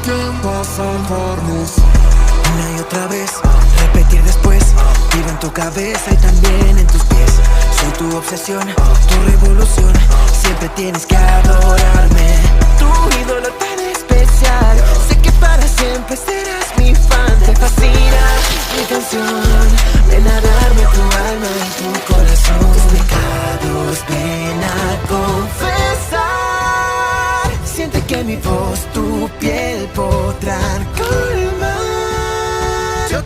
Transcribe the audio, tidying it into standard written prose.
tiempo a salvarnos. Una y otra vez, repetir después. Vivo en tu cabeza y también en tus pies. Soy tu obsesión, tu revolución. Siempre tienes que adorar.